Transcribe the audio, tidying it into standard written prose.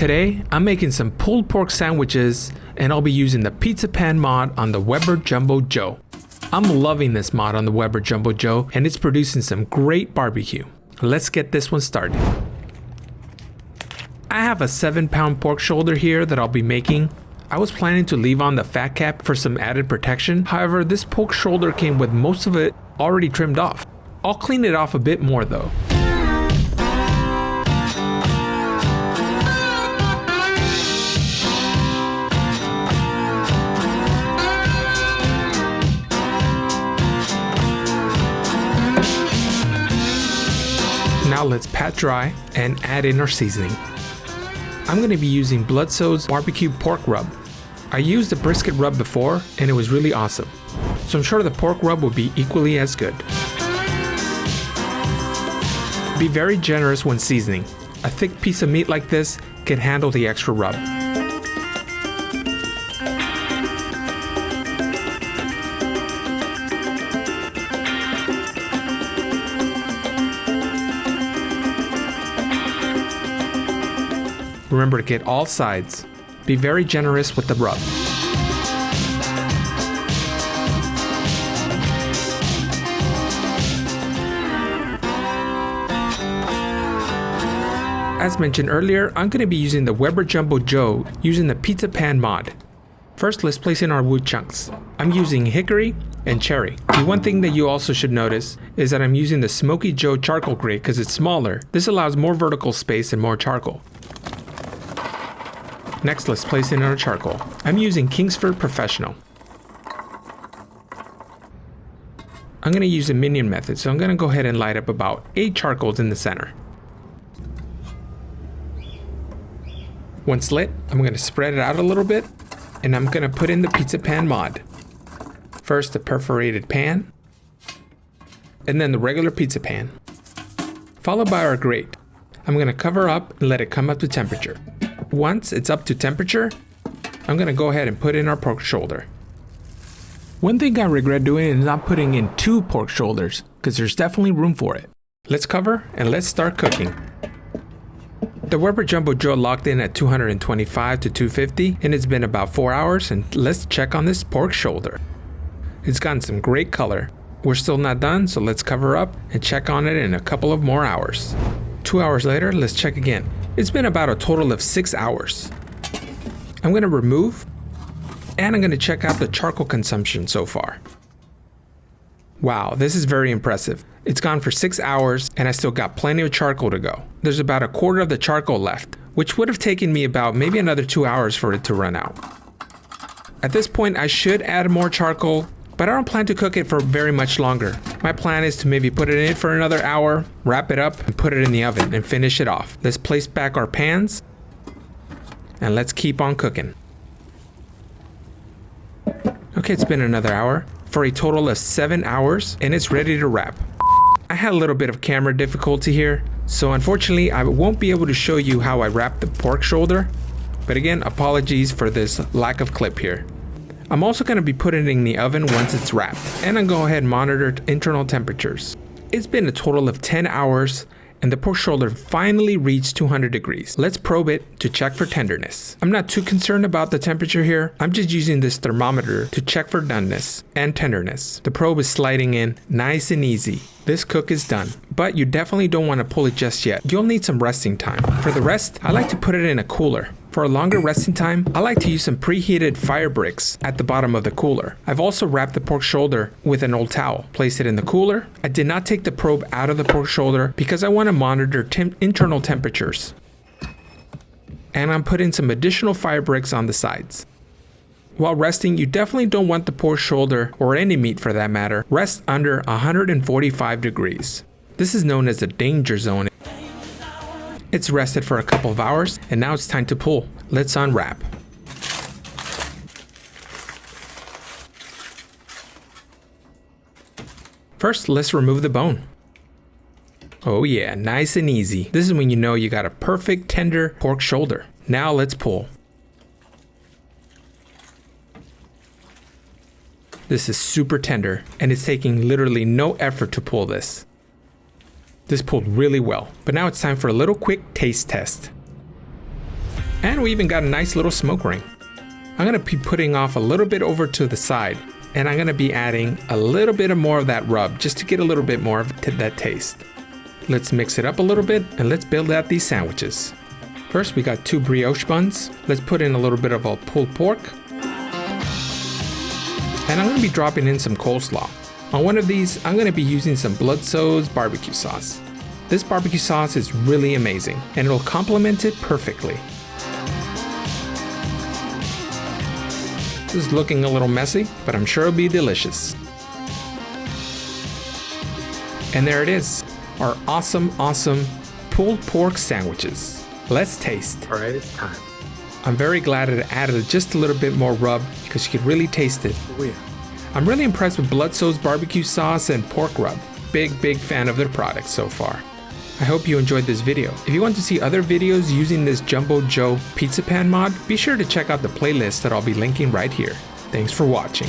Today, I'm making some pulled pork sandwiches and I'll be using the pizza pan mod on the Weber Jumbo Joe. I'm loving this mod on the Weber Jumbo Joe and it's producing some great barbecue. Let's get this one started. I have a 7-pound pork shoulder here that I'll be making. I was planning to leave on the fat cap for some added protection. However, this pork shoulder came with most of it already trimmed off. I'll clean it off a bit more though. Now let's pat dry and add in our seasoning. I'm going to be using BLUDSO'S barbecue pork rub. I used the brisket rub before and it was really awesome. So I'm sure the pork rub will be equally as good. Be very generous when seasoning. A thick piece of meat like this can handle the extra rub. Remember to get all sides. Be very generous with the rub. As mentioned earlier, I'm going to be using the Weber Jumbo Joe using the pizza pan mod. First, let's place in our wood chunks. I'm using hickory and cherry. The one thing that you also should notice is that I'm using the Smokey Joe charcoal grate because it's smaller. This allows more vertical space and more charcoal. Next, let's place in our charcoal. I'm using Kingsford Professional. I'm going to use a minion method, so I'm going to go ahead and light up about 8 charcoals in the center. Once lit, I'm going to spread it out a little bit, and I'm going to put in the pizza pan mod. First, the perforated pan, and then the regular pizza pan, followed by our grate. I'm going to cover up and let it come up to temperature. Once it's up to temperature, I'm going to go ahead and put in our pork shoulder. One thing I regret doing is not putting in 2 pork shoulders, because there's definitely room for it. Let's cover and let's start cooking. The Weber Jumbo Joe locked in at 225 to 250 and it's been about 4 hours, and let's check on this pork shoulder. It's gotten some great color. We're still not done, so let's cover up and check on it in a couple of more hours. 2 hours later, let's check again. It's been about a total of 6 hours. I'm going to remove and I'm going to check out the charcoal consumption so far. Wow, this is very impressive. It's gone for 6 hours and I still got plenty of charcoal to go. There's about a quarter of the charcoal left, which would have taken me about maybe another 2 hours for it to run out. At this point, I should add more charcoal, but I don't plan to cook it for very much longer. My plan is to maybe put it in for another hour, wrap it up, and put it in the oven and finish it off. Let's place back our pans, and let's keep on cooking. Okay, it's been another hour for a total of 7 hours, and it's ready to wrap. I had a little bit of camera difficulty here, so unfortunately I won't be able to show you how I wrap the pork shoulder, but again, apologies for this lack of clip here. I'm also going to be putting it in the oven once it's wrapped, and I'm going to go ahead and monitor internal temperatures. It's been a total of 10 hours, and the pork shoulder finally reached 200 degrees. Let's probe it to check for tenderness. I'm not too concerned about the temperature here. I'm just using this thermometer to check for doneness and tenderness. The probe is sliding in nice and easy. This cook is done, but you definitely don't want to pull it just yet. You'll need some resting time. For the rest, I like to put it in a cooler. For a longer resting time, I like to use some preheated fire bricks at the bottom of the cooler. I've also wrapped the pork shoulder with an old towel. Place it in the cooler. I did not take the probe out of the pork shoulder because I want to monitor internal temperatures. And I'm putting some additional fire bricks on the sides. While resting, you definitely don't want the pork shoulder, or any meat for that matter, rest under 145 degrees. This is known as the danger zone. It's rested for a couple of hours, and now it's time to pull. Let's unwrap. First, let's remove the bone. Oh yeah, nice and easy. This is when you know you got a perfect tender pork shoulder. Now let's pull. This is super tender, and it's taking literally no effort to pull this. This pulled really well, but now it's time for a little quick taste test. And we even got a nice little smoke ring. I'm gonna be putting off a little bit over to the side, and I'm gonna be adding a little bit more of that rub just to get a little bit more of that taste. Let's mix it up a little bit and let's build out these sandwiches. First, we got 2 brioche buns. Let's put in a little bit of a pulled pork. And I'm gonna be dropping in some coleslaw. On one of these, I'm gonna be using some BLUDSO'S barbecue sauce. This barbecue sauce is really amazing and it'll complement it perfectly. This is looking a little messy, but I'm sure it'll be delicious. And there it is, our awesome pulled pork sandwiches. Let's taste. All right, it's time. I'm very glad I added just a little bit more rub because you can really taste it. Oh yeah. I'm really impressed with BLUDSO'S barbecue sauce and pork rub. Big fan of their products so far. I hope you enjoyed this video. If you want to see other videos using this Jumbo Joe pizza pan mod, be sure to check out the playlist that I'll be linking right here. Thanks for watching.